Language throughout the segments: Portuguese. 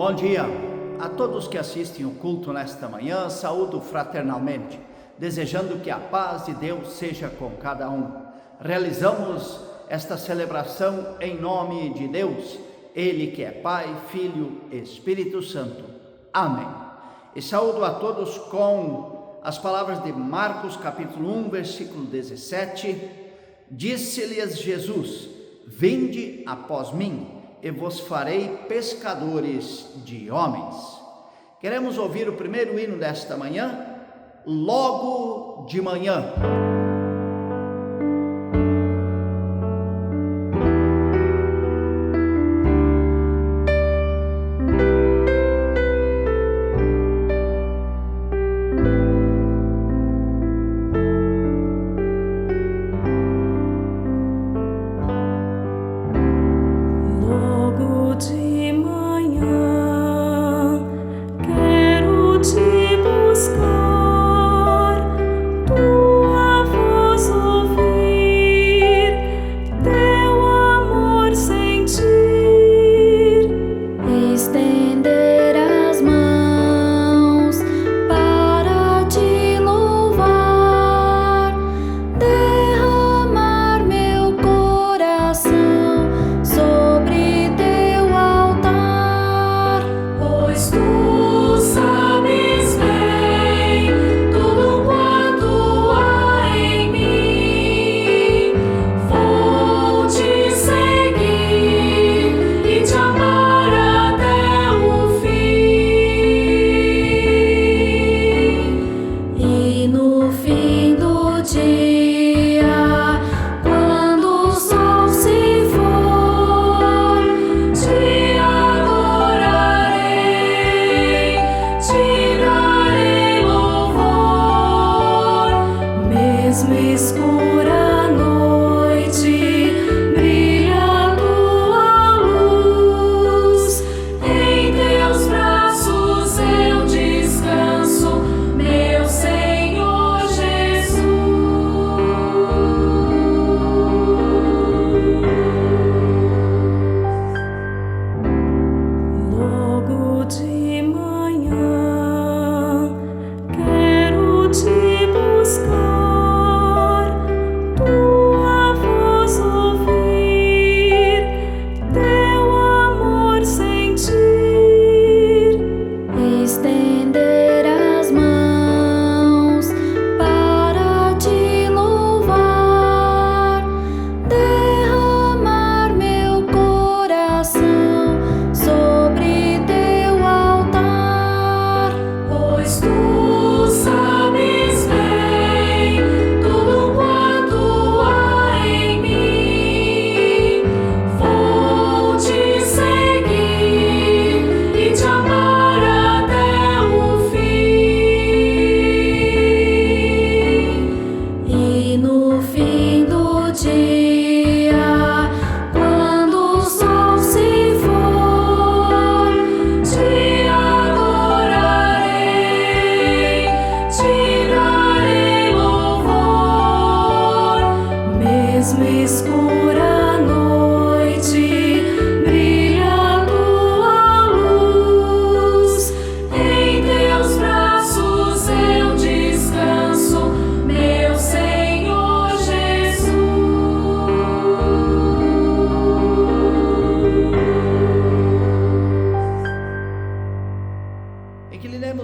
Bom dia a todos que assistem o culto nesta manhã. Saúdo fraternalmente, desejando que a paz de Deus seja com cada um. Realizamos esta celebração em nome de Deus, Ele que é Pai, Filho e Espírito Santo. Amém. E saúdo a todos com as palavras de Marcos capítulo 1, versículo 17. Disse-lhes Jesus: vinde após mim, e vos farei pescadores de homens. Queremos ouvir o primeiro hino desta manhã, Logo de Manhã.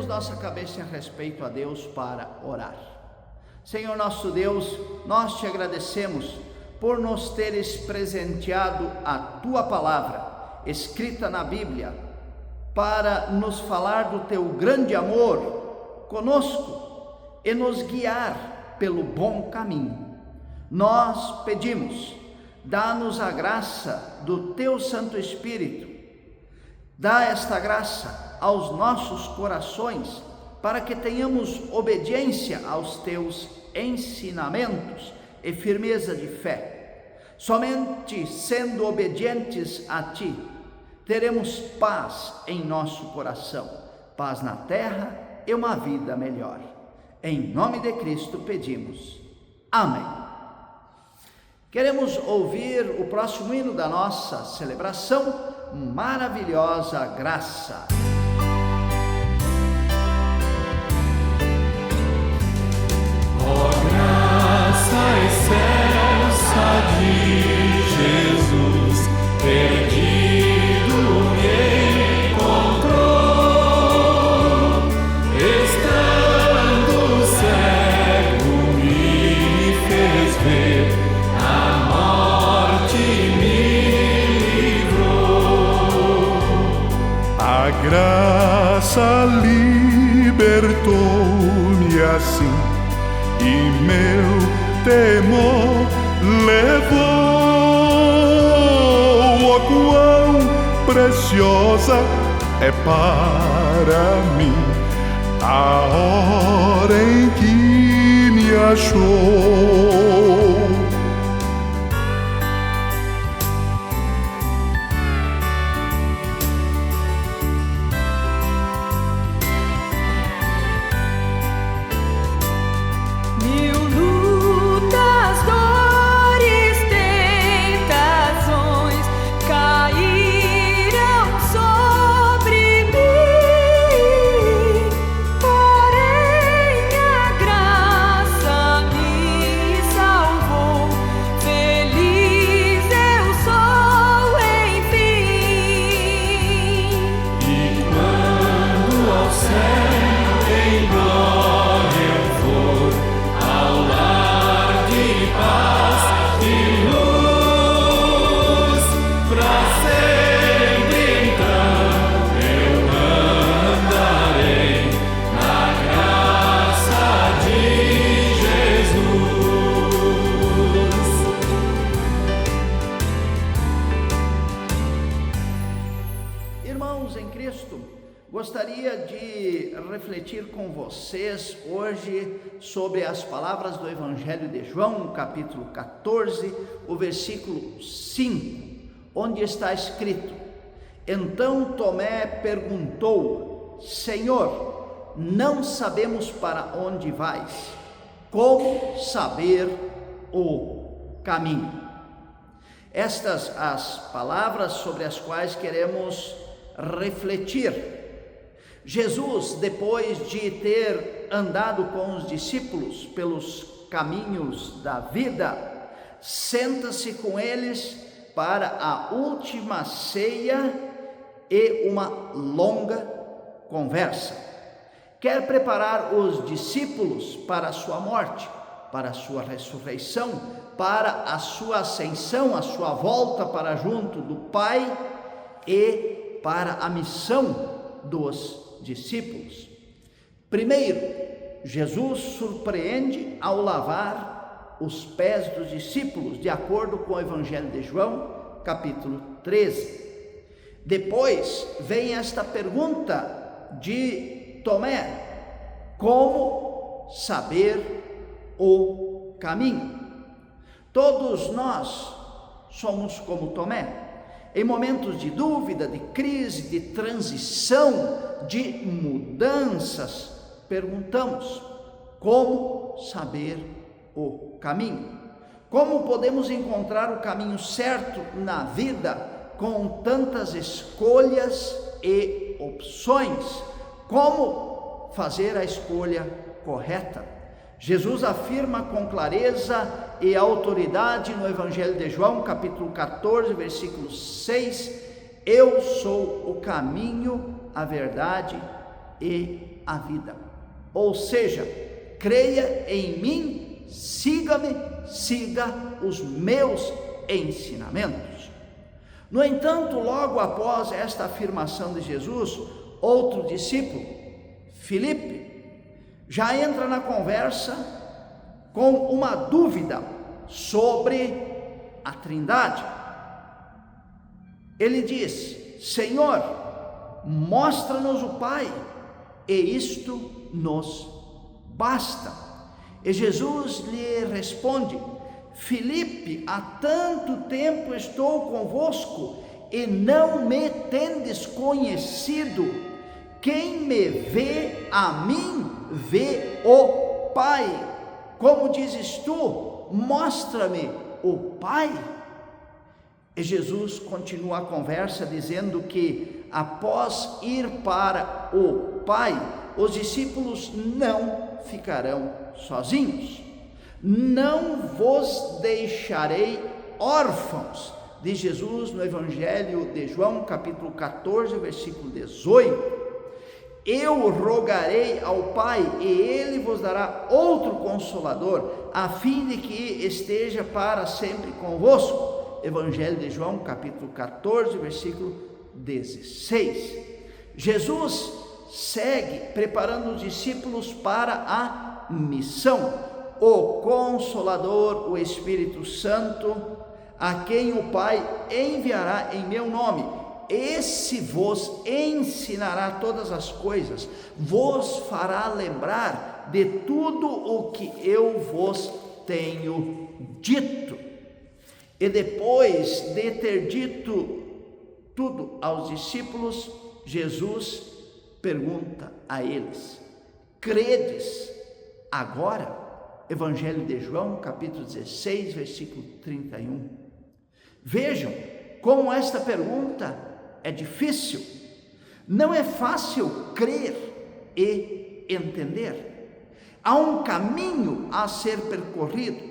Nossa cabeça em respeito a Deus para orar. Senhor nosso Deus, nós te agradecemos por nos teres presenteado a tua palavra, escrita na Bíblia, para nos falar do teu grande amor conosco e nos guiar pelo bom caminho. Nós pedimos, dá-nos a graça do teu Santo Espírito, dá esta graça aos nossos corações, para que tenhamos obediência aos teus ensinamentos e firmeza de fé. Somente sendo obedientes a ti, teremos paz em nosso coração, paz na terra e uma vida melhor. Em nome de Cristo pedimos. Amém. Queremos ouvir o próximo hino da nossa celebração, maravilhosa graça. Excelsa de Jesus, perdido me encontrou, estando cego me fez ver, a morte me livrou. A graça libertou-me assim, e meu temor levou. Oh, quão preciosa é para mim a hora em que me achou. Gostaria de refletir com vocês hoje sobre as palavras do Evangelho de João, no capítulo 14, o versículo 5, onde está escrito: Então Tomé perguntou: Senhor, não sabemos para onde vais, como saber o caminho? Estas as palavras sobre as quais queremos refletir. Jesus, depois de ter andado com os discípulos pelos caminhos da vida, senta-se com eles para a última ceia e uma longa conversa. Quer preparar os discípulos para a sua morte, para a sua ressurreição, para a sua ascensão, a sua volta para junto do Pai e para a missão dos discípulos. Primeiro, Jesus surpreende ao lavar os pés dos discípulos, de acordo com o Evangelho de João, capítulo 13. Depois vem esta pergunta de Tomé: como saber o caminho? Todos nós somos como Tomé. Em momentos de dúvida, de crise, de transição, de mudanças, perguntamos: como saber o caminho? Como podemos encontrar o caminho certo na vida com tantas escolhas e opções? Como fazer a escolha correta? Jesus afirma com clareza e autoridade no Evangelho de João, capítulo 14, versículo 6: Eu sou o caminho, a verdade e a vida. Ou seja, creia em mim, siga-me, siga os meus ensinamentos. No entanto, logo após esta afirmação de Jesus, outro discípulo, Filipe, já entra na conversa com uma dúvida sobre a Trindade. Ele diz: Senhor, mostra-nos o Pai, e isto nos basta. E Jesus lhe responde: Filipe, há tanto tempo estou convosco e não me tendes conhecido. Quem me vê a mim, vê o Pai. Como dizes tu, mostra-me o Pai. E Jesus continua a conversa dizendo que após ir para o Pai, os discípulos não ficarão sozinhos. Não vos deixarei órfãos, diz Jesus no Evangelho de João, capítulo 14, versículo 18. Eu rogarei ao Pai e Ele vos dará outro Consolador, a fim de que esteja para sempre convosco. Evangelho de João, capítulo 14, versículo 16. Jesus segue preparando os discípulos para a missão. O Consolador, o Espírito Santo, a quem o Pai enviará em meu nome, esse vos ensinará todas as coisas, vos fará lembrar de tudo o que eu vos tenho dito. E depois de ter dito tudo aos discípulos, Jesus pergunta a eles: credes agora? Evangelho de João, capítulo 16, versículo 31. Vejam como esta pergunta é difícil. Não é fácil crer e entender. Há um caminho a ser percorrido,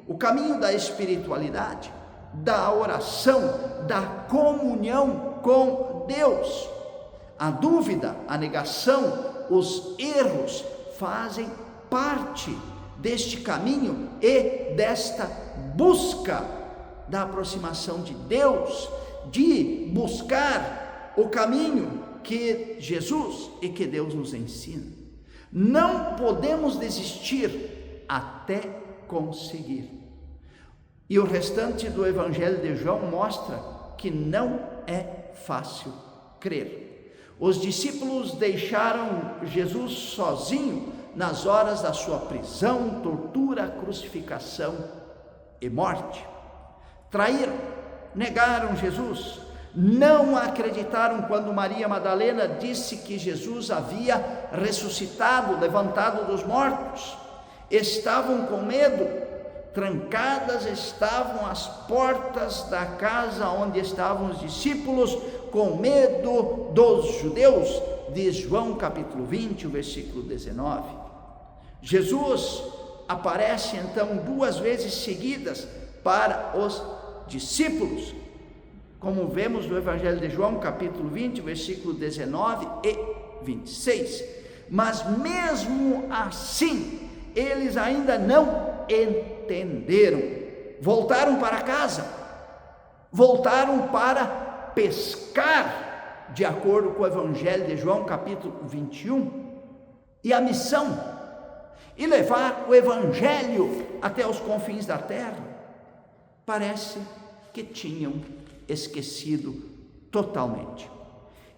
o caminho da espiritualidade, da oração, da comunhão com Deus. A dúvida, a negação, os erros fazem parte deste caminho e desta busca da aproximação de Deus, de buscar o caminho que Jesus e que Deus nos ensina. Não podemos desistir até conseguir. E o restante do Evangelho de João mostra que não é fácil crer. Os discípulos deixaram Jesus sozinho nas horas da sua prisão, tortura, crucificação e morte. Traíram, negaram Jesus, não acreditaram quando Maria Madalena disse que Jesus havia ressuscitado, levantado dos mortos. Estavam com medo, trancadas estavam as portas da casa onde estavam os discípulos, com medo dos judeus, diz João capítulo 20, o versículo 19. Jesus aparece então 2 vezes seguidas para os discípulos, como vemos no Evangelho de João capítulo 20, versículo 19 e 26. Mas mesmo assim, eles ainda não entenderam. Voltaram para casa, voltaram para pescar, de acordo com o Evangelho de João capítulo 21, e a missão, e levar o Evangelho até os confins da terra, parece que tinham esquecido totalmente.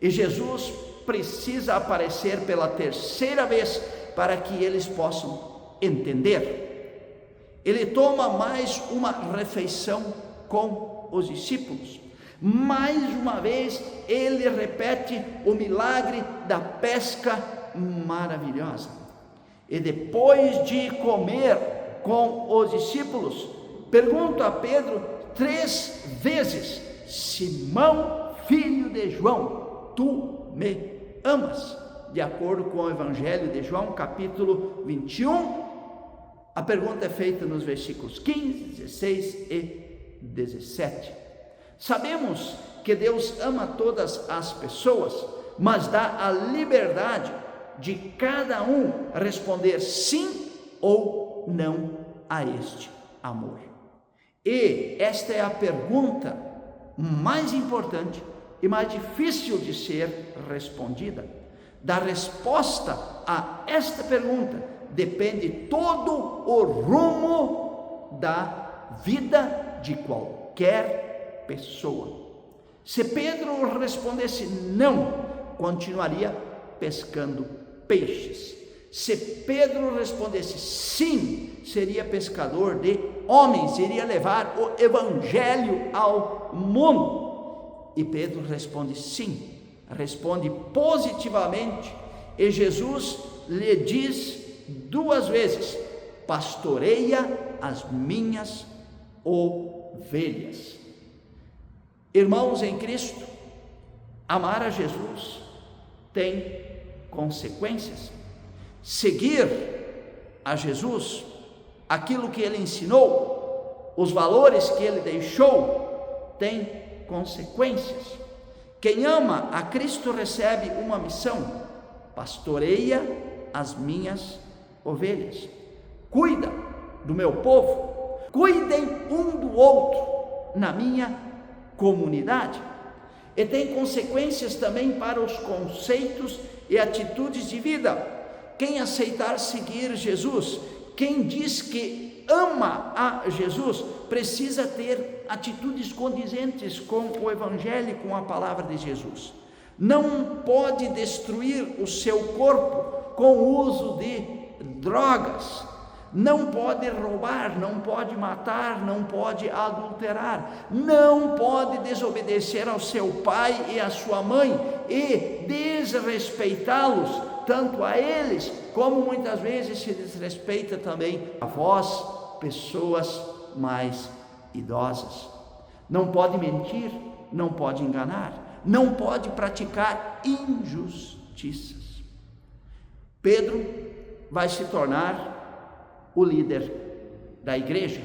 E Jesus precisa aparecer pela 3ª vez para que eles possam entender. Ele toma mais uma refeição com os discípulos. Mais uma vez ele repete o milagre da pesca maravilhosa. E depois de comer com os discípulos, pergunta a Pedro 3 vezes: Simão, filho de João, tu me amas? De acordo com o Evangelho de João, capítulo 21, a pergunta é feita nos versículos 15, 16 e 17. Sabemos que Deus ama todas as pessoas, mas dá a liberdade de cada um responder sim ou não a este amor. E esta é a pergunta mais importante e mais difícil de ser respondida. Da resposta a esta pergunta depende todo o rumo da vida de qualquer pessoa. Se Pedro respondesse não, continuaria pescando peixes. Se Pedro respondesse sim, seria pescador de homens, iria levar o Evangelho ao mundo. E Pedro responde sim, responde positivamente, e Jesus lhe diz 2 vezes: pastoreia as minhas ovelhas. Irmãos em Cristo, amar a Jesus tem consequências. Seguir a Jesus, aquilo que ele ensinou, os valores que ele deixou, tem consequências. Quem ama a Cristo recebe uma missão: pastoreia as minhas ovelhas. Cuida do meu povo, cuidem um do outro na minha comunidade. E tem consequências também para os conceitos e atitudes de vida. Quem aceitar seguir Jesus, quem diz que ama a Jesus, precisa ter atitudes condizentes com o Evangelho, com a palavra de Jesus. Não pode destruir o seu corpo com o uso de drogas, não pode roubar, não pode matar, não pode adulterar, não pode desobedecer ao seu pai e à sua mãe e desrespeitá-los, tanto a eles, como muitas vezes se desrespeita também a vós, pessoas mais idosas. Não pode mentir, não pode enganar, não pode praticar injustiças. Pedro vai se tornar o líder da igreja,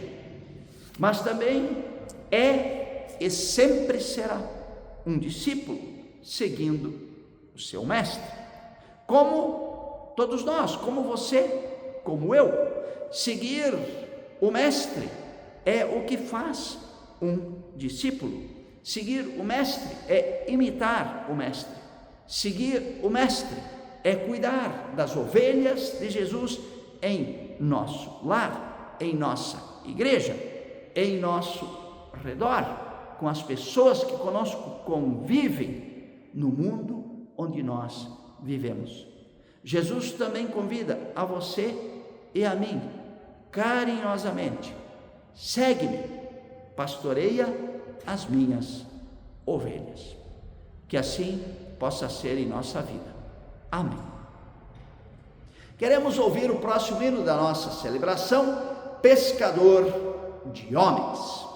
mas também é e sempre será um discípulo seguindo o seu mestre, como todos nós, como você, como eu. Seguir o mestre é o que faz um discípulo. Seguir o mestre é imitar o mestre. Seguir o mestre é cuidar das ovelhas de Jesus em nosso lar, em nossa igreja, em nosso redor, com as pessoas que conosco convivem no mundo onde nós vivemos. Jesus também convida a você e a mim, carinhosamente: segue-me, pastoreia as minhas ovelhas. Que assim possa ser em nossa vida. Amém. Queremos ouvir o próximo hino da nossa celebração: Pescador de Homens.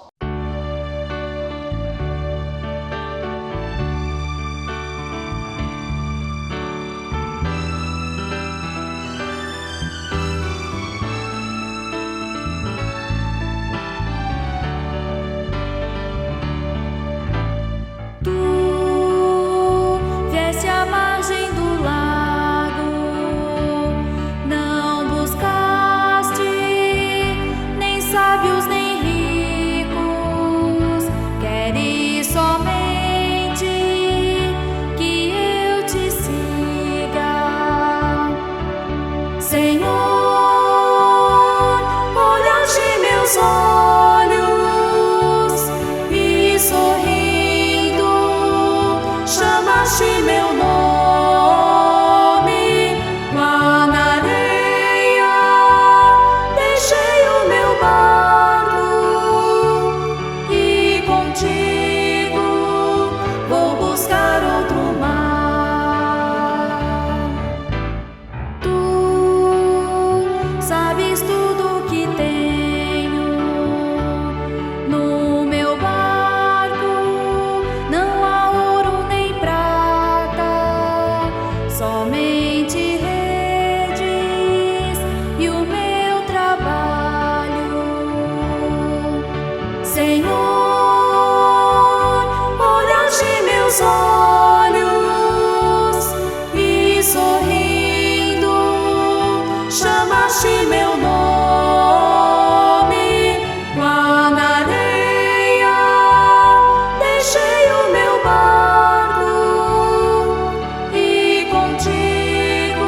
Contigo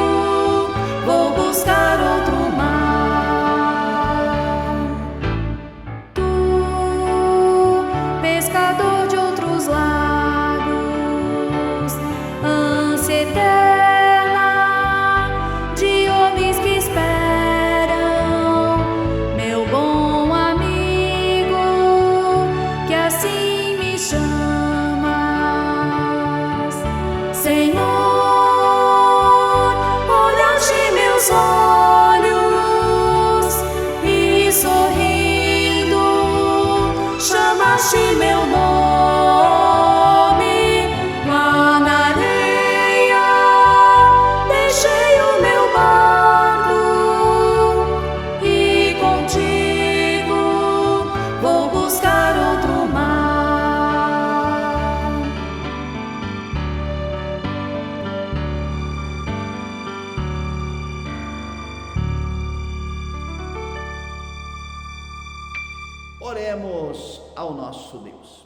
vou buscar outro mar. Oremos ao nosso Deus.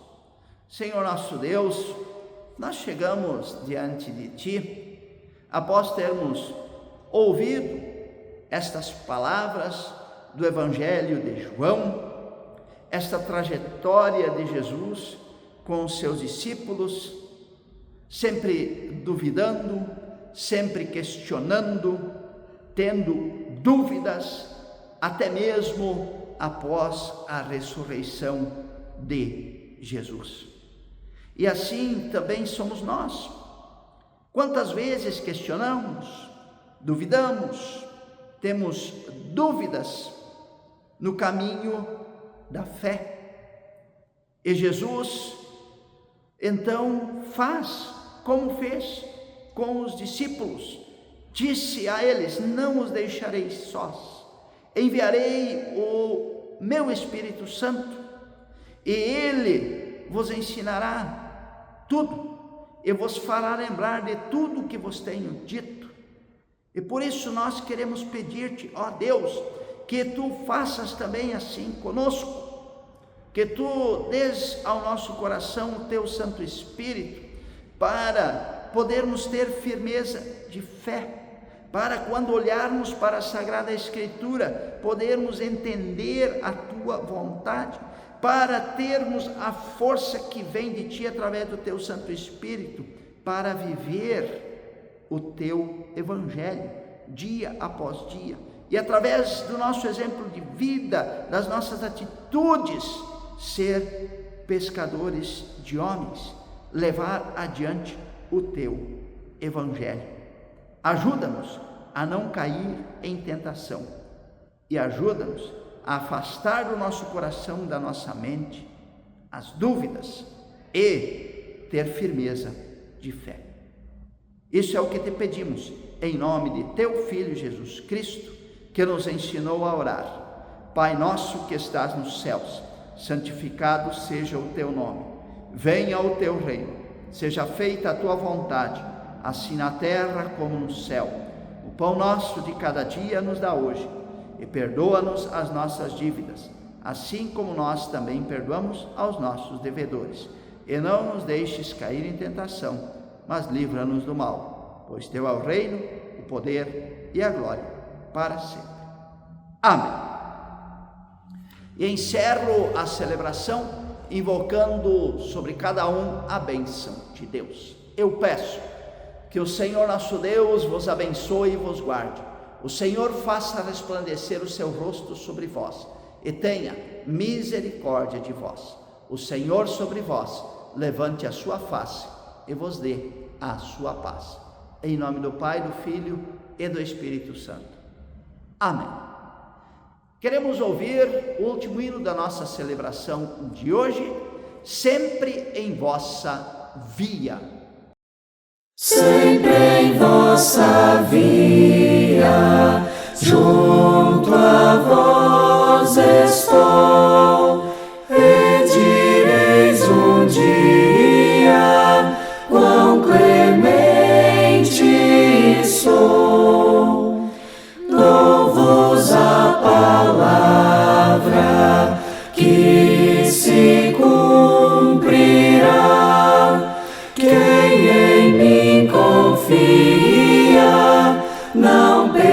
Senhor nosso Deus, nós chegamos diante de Ti, após termos ouvido estas palavras do Evangelho de João, esta trajetória de Jesus com os seus discípulos, sempre duvidando, sempre questionando, tendo dúvidas, até mesmo após a ressurreição de Jesus. E assim também somos nós. Quantas vezes questionamos, duvidamos, temos dúvidas no caminho da fé. E Jesus, então, faz como fez com os discípulos. Disse a eles: não os deixarei sós, enviarei o meu Espírito Santo, e ele vos ensinará tudo, e vos fará lembrar de tudo o que vos tenho dito. E por isso nós queremos pedir-te, ó Deus, que tu faças também assim conosco, que tu des ao nosso coração o teu Santo Espírito, para podermos ter firmeza de fé, para quando olharmos para a Sagrada Escritura, podermos entender a tua vontade, para termos a força que vem de ti através do teu Santo Espírito, para viver o teu Evangelho dia após dia, e através do nosso exemplo de vida, das nossas atitudes, ser pescadores de homens, levar adiante o teu Evangelho. Ajuda-nos a não cair em tentação e ajuda-nos a afastar do nosso coração, da nossa mente, as dúvidas e ter firmeza de fé. Isso é o que te pedimos, em nome de teu Filho Jesus Cristo, que nos ensinou a orar. Pai nosso que estás nos céus, santificado seja o teu nome. Venha o teu reino, seja feita a tua vontade, assim na terra como no céu. O pão nosso de cada dia nos dá hoje, e perdoa-nos as nossas dívidas, assim como nós também perdoamos aos nossos devedores. E não nos deixes cair em tentação, mas livra-nos do mal, pois teu é o reino, o poder e a glória, para sempre. Amém. E encerro a celebração invocando sobre cada um a bênção de Deus. Eu peço que o Senhor nosso Deus vos abençoe e vos guarde. O Senhor faça resplandecer o seu rosto sobre vós e tenha misericórdia de vós. O Senhor sobre vós levante a sua face e vos dê a sua paz. Em nome do Pai, do Filho e do Espírito Santo. Amém. Queremos ouvir o último hino da nossa celebração de hoje, sempre em vossa via. Sempre em vossa via, junto a vós estou, e direis um dia, quão clemente sou. Dou-vos a palavra que se cumprirá. Quem em mim confia não perecerá.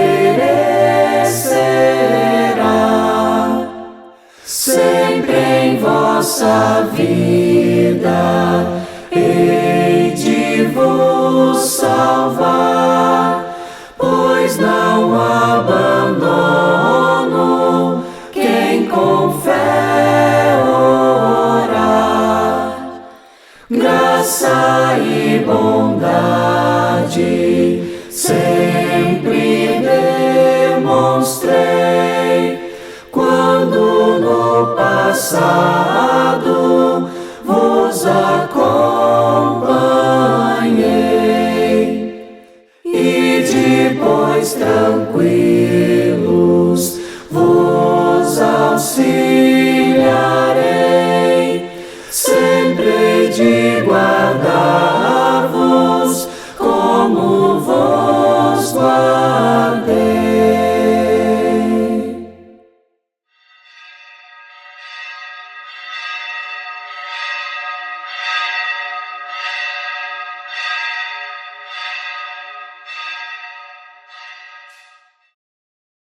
Sempre em vossa vida hei de vos salvar, pois não abandono quem com fé orar. Graça e bondade sempre demonstrei, quando no passado vos acompanhei, e depois tranquilos vos auxiliei.